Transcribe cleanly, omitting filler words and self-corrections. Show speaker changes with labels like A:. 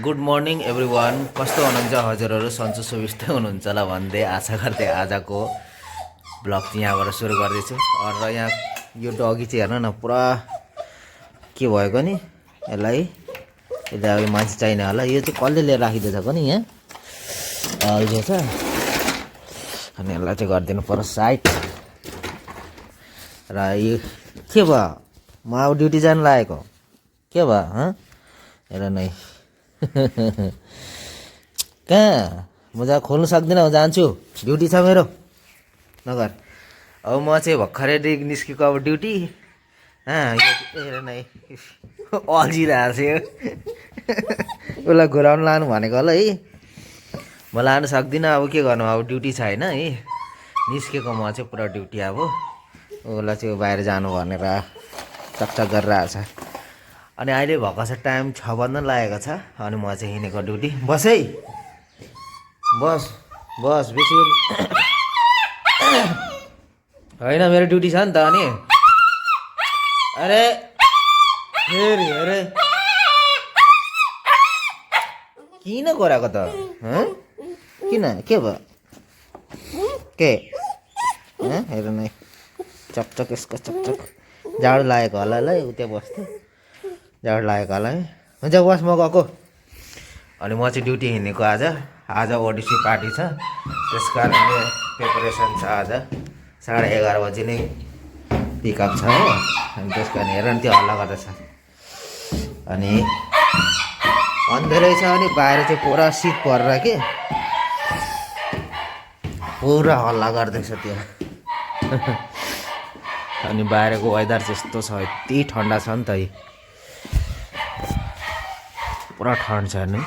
A: Good morning every one. कस्तो हुनुहुन्छ हजुरहरू? सन्चो सुविस्तै हुनुहुन्छ होला भन्दै आशा गर्दै आजको ब्लग चाहिँ यहाँबाट सुरु गर्दैछु। र यहाँ यो डगी चाहिँ हेर्नु न, पुरा के भएको नि यसलाई। यसलाई अब मान्छे चाहिने होला। यो चाहिँ कसले लिएर राखिदिएछ पनि यहाँ अल्झेछ। अनि यसलाई चाहिँ गरिदिनु पर्छ साइड। र यो के भयो? म अब ड्युटी जानु लागेको के भयो? हेर नै कहाँ म जहाँ खोल्नु सक्दिनँ, जान्छु, ड्युटी छ मेरो, नगर। अब म चाहिँ भर्खरै निस्केको अब ड्युटी। हेर नै अल्झिरहेको थियो। उसलाई घुराउनु लानु भनेको होला है। म लानु सक्दिनँ, अब के गर्नु, अब ड्युटी छ होइन है। निस्केको म चाहिँ पुरा ड्युटी। अब उसलाई चाहिँ बाहिर जानु भनेर चकचक गरिरहेको छ। अनि अहिले भएको छ टाइम 6 बज्न लागेको छ। अनि म चाहिँ हिँडेको ड्युटी। बस है, बस बस, बेसी होइन, मेरो ड्युटी छ नि त। अनि अरे फेरि अरे किन गराएको त? किन, के भयो? के हेर नै चकचक, यसको चकचक। जाडो लागेको होला है, उता बस्थ्यो, जाडो लागेको होला है। हुन्छ बस, म गएको। अनि म चाहिँ ड्युटी हिँडेको। आज ओडिसी पार्टी छ, त्यस कारणले प्रिपरेसन छ। आज 11:30 बजी नै पिकअप छ हो। अनि त्यस कारण हेर न, त्यो हल्ला गर्दैछ। अनि अन्धेरै छ। अनि बाहिर चाहिँ पुरा शीत परेर के पुरा हल्ला गर्दैछ त्यो। अनि बाहिरको वेदर चाहिँ यस्तो छ, यति ठन्डा छ नि त, पुरा ठन्डा छ नि।